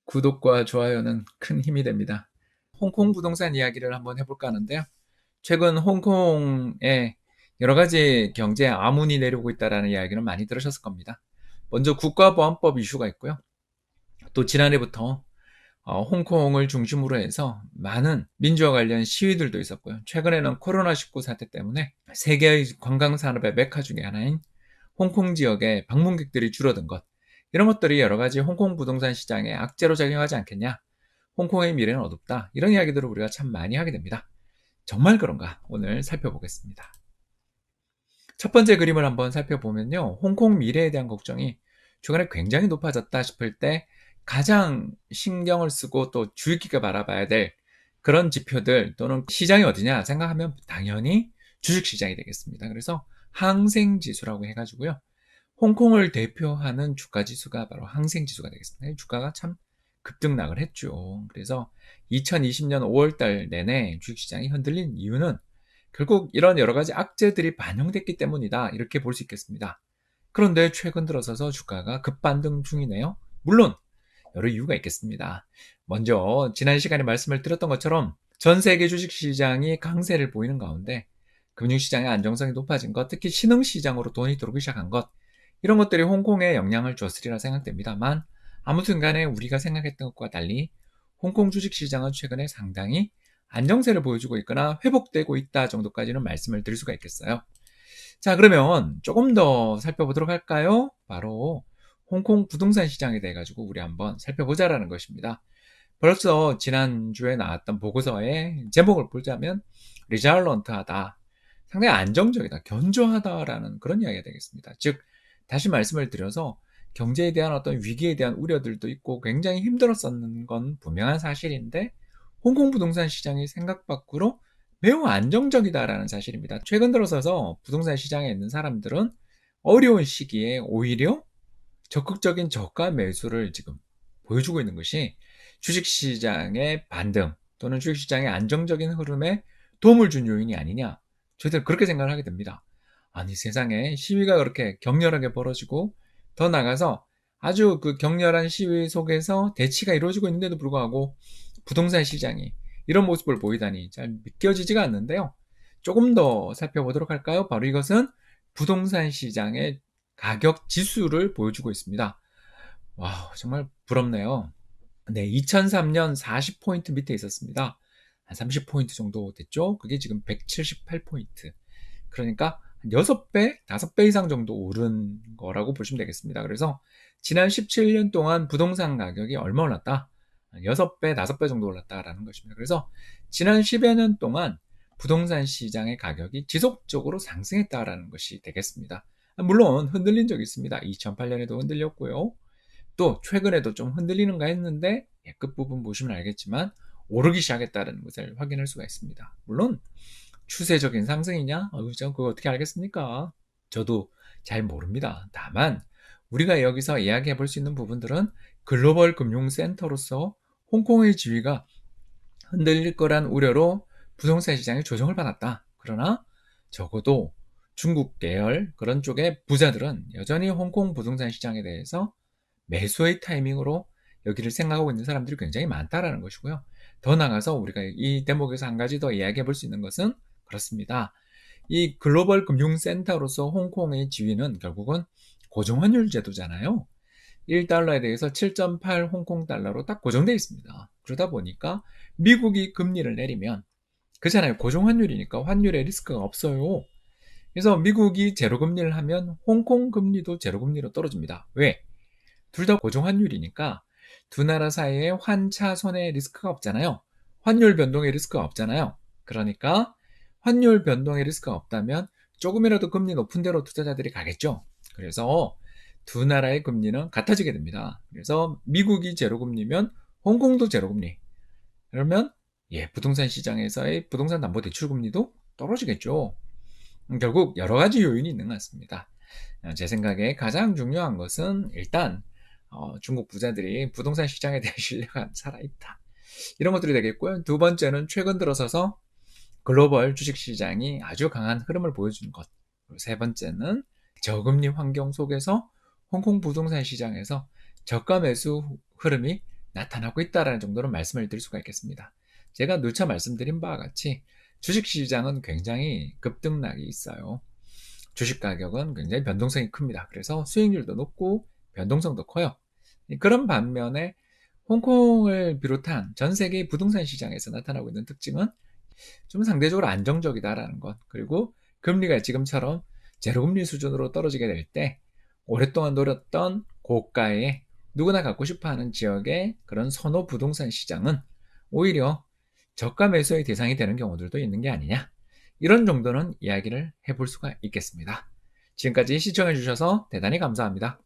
구독과 좋아요는 큰 힘이 됩니다. 홍콩 부동산 이야기를 한번 해볼까 하는데요. 최근 홍콩에 여러 가지 경제 암운이 내려오고 있다는 이야기는 많이 들으셨을 겁니다. 먼저 국가보안법 이슈가 있고요. 또 지난해부터 홍콩을 중심으로 해서 많은 민주화 관련 시위들도 있었고요. 최근에는 코로나19 사태 때문에 세계의 관광산업의 메카 중에 하나인 홍콩 지역의 방문객들이 줄어든 것, 이런 것들이 여러 가지 홍콩 부동산 시장에 악재로 작용하지 않겠냐, 홍콩의 미래는 어둡다, 이런 이야기들을 우리가 참 많이 하게 됩니다. 정말 그런가? 오늘 살펴보겠습니다. 첫 번째 그림을 한번 살펴보면요, 홍콩 미래에 대한 걱정이 최근에 굉장히 높아졌다 싶을 때 가장 신경을 쓰고 또 주의 깊게 바라봐야 될 그런 지표들 또는 시장이 어디냐 생각하면 당연히 주식시장이 되겠습니다. 그래서 항생지수라고 해가지고요, 홍콩을 대표하는 주가지수가 바로 항생지수가 되겠습니다. 주가가 참 급등락을 했죠. 그래서 2020년 5월달 내내 주식시장이 흔들린 이유는 결국 이런 여러 가지 악재들이 반영됐기 때문이다, 이렇게 볼 수 있겠습니다. 그런데 최근 들어서서 주가가 급반등 중이네요. 물론 여러 이유가 있겠습니다. 먼저 지난 시간에 말씀을 드렸던 것처럼 전 세계 주식시장이 강세를 보이는 가운데 금융시장의 안정성이 높아진 것, 특히 신흥시장으로 돈이 들어오기 시작한 것, 이런 것들이 홍콩에 영향을 줬으리라 생각됩니다만, 아무튼 간에 우리가 생각했던 것과 달리 홍콩 주식시장은 최근에 상당히 안정세를 보여주고 있거나 회복되고 있다 정도까지는 말씀을 드릴 수가 있겠어요. 자, 그러면 조금 더 살펴보도록 할까요? 바로 홍콩 부동산 시장에 대해 가지고 우리 한번 살펴보자라는 것입니다. 벌써 지난주에 나왔던 보고서의 제목을 보자면 리잘런트하다, 상당히 안정적이다, 견조하다라는 그런 이야기가 되겠습니다. 즉, 다시 말씀을 드려서 경제에 대한 어떤 위기에 대한 우려들도 있고 굉장히 힘들었었는 건 분명한 사실인데, 홍콩 부동산 시장이 생각 밖으로 매우 안정적이다라는 사실입니다. 최근 들어서서 부동산 시장에 있는 사람들은 어려운 시기에 오히려 적극적인 저가 매수를 지금 보여주고 있는 것이 주식시장의 반등 또는 주식시장의 안정적인 흐름에 도움을 준 요인이 아니냐, 저희들 그렇게 생각을 하게 됩니다. 아니, 세상에 시위가 그렇게 격렬하게 벌어지고 더 나가서 아주 그 격렬한 시위 속에서 대치가 이루어지고 있는데도 불구하고 부동산 시장이 이런 모습을 보이다니 잘 믿겨지지가 않는데요. 조금 더 살펴보도록 할까요? 바로 이것은 부동산 시장의 가격 지수를 보여주고 있습니다. 와, 정말 부럽네요. 네, 2003년 40포인트 밑에 있었습니다. 한 30포인트 정도 됐죠? 그게 지금 178포인트. 그러니까 한 6배, 5배 이상 정도 오른 거라고 보시면 되겠습니다. 그래서 지난 17년 동안 부동산 가격이 얼마 올랐다? 6배, 5배 정도 올랐다라는 것입니다. 그래서 지난 10여 년 동안 부동산 시장의 가격이 지속적으로 상승했다라는 것이 되겠습니다. 물론 흔들린 적이 있습니다. 2008년에도 흔들렸고요. 또 최근에도 좀 흔들리는가 했는데 끝부분 보시면 알겠지만 오르기 시작했다는 것을 확인할 수가 있습니다. 물론 추세적인 상승이냐? 저 그거 어떻게 알겠습니까? 저도 잘 모릅니다. 다만 우리가 여기서 이야기해 볼 수 있는 부분들은 글로벌 금융센터로서 홍콩의 지위가 흔들릴 거란 우려로 부동산 시장이 조정을 받았다. 그러나 적어도 중국 계열 그런 쪽의 부자들은 여전히 홍콩 부동산 시장에 대해서 매수의 타이밍으로 여기를 생각하고 있는 사람들이 굉장히 많다라는 것이고요. 더 나아가서 우리가 이 대목에서 한 가지 더 이야기해 볼 수 있는 것은 그렇습니다. 이 글로벌 금융센터로서 홍콩의 지위는 결국은 고정환율 제도잖아요. 1달러에 대해서 7.8 홍콩 달러로 딱 고정되어 있습니다. 그러다 보니까 미국이 금리를 내리면, 그렇잖아요, 고정환율이니까 환율에 리스크가 없어요. 그래서 미국이 제로금리를 하면 홍콩 금리도 제로금리로 떨어집니다. 왜? 둘 다 고정환율이니까 두 나라 사이에 환차 손해 리스크가 없잖아요. 환율 변동의 리스크가 없잖아요. 그러니까 환율 변동의 리스크가 없다면 조금이라도 금리 높은 데로 투자자들이 가겠죠. 그래서 두 나라의 금리는 같아지게 됩니다. 그래서 미국이 제로금리면 홍콩도 제로금리. 그러면 부동산 시장에서의 부동산 담보대출 금리도 떨어지겠죠. 결국 여러 가지 요인이 있는 것 같습니다. 제 생각에 가장 중요한 것은 일단 중국 부자들이 부동산 시장에 대한 신뢰가 살아있다, 이런 것들이 되겠고요. 두 번째는 최근 들어서서 글로벌 주식시장이 아주 강한 흐름을 보여주는 것. 그리고 세 번째는 저금리 환경 속에서 홍콩 부동산 시장에서 저가 매수 흐름이 나타나고 있다라는 정도로 말씀을 드릴 수가 있겠습니다. 제가 누차 말씀드린 바와 같이 주식시장은 굉장히 급등락이 있어요. 주식 가격은 굉장히 변동성이 큽니다. 그래서 수익률도 높고 변동성도 커요. 그런 반면에 홍콩을 비롯한 전 세계 부동산 시장에서 나타나고 있는 특징은 좀 상대적으로 안정적이다라는 것, 그리고 금리가 지금처럼 제로금리 수준으로 떨어지게 될 때 오랫동안 노렸던 고가의 누구나 갖고 싶어하는 지역의 그런 선호 부동산 시장은 오히려 저가 매수의 대상이 되는 경우들도 있는 게 아니냐, 이런 정도는 이야기를 해볼 수가 있겠습니다. 지금까지 시청해 주셔서 대단히 감사합니다.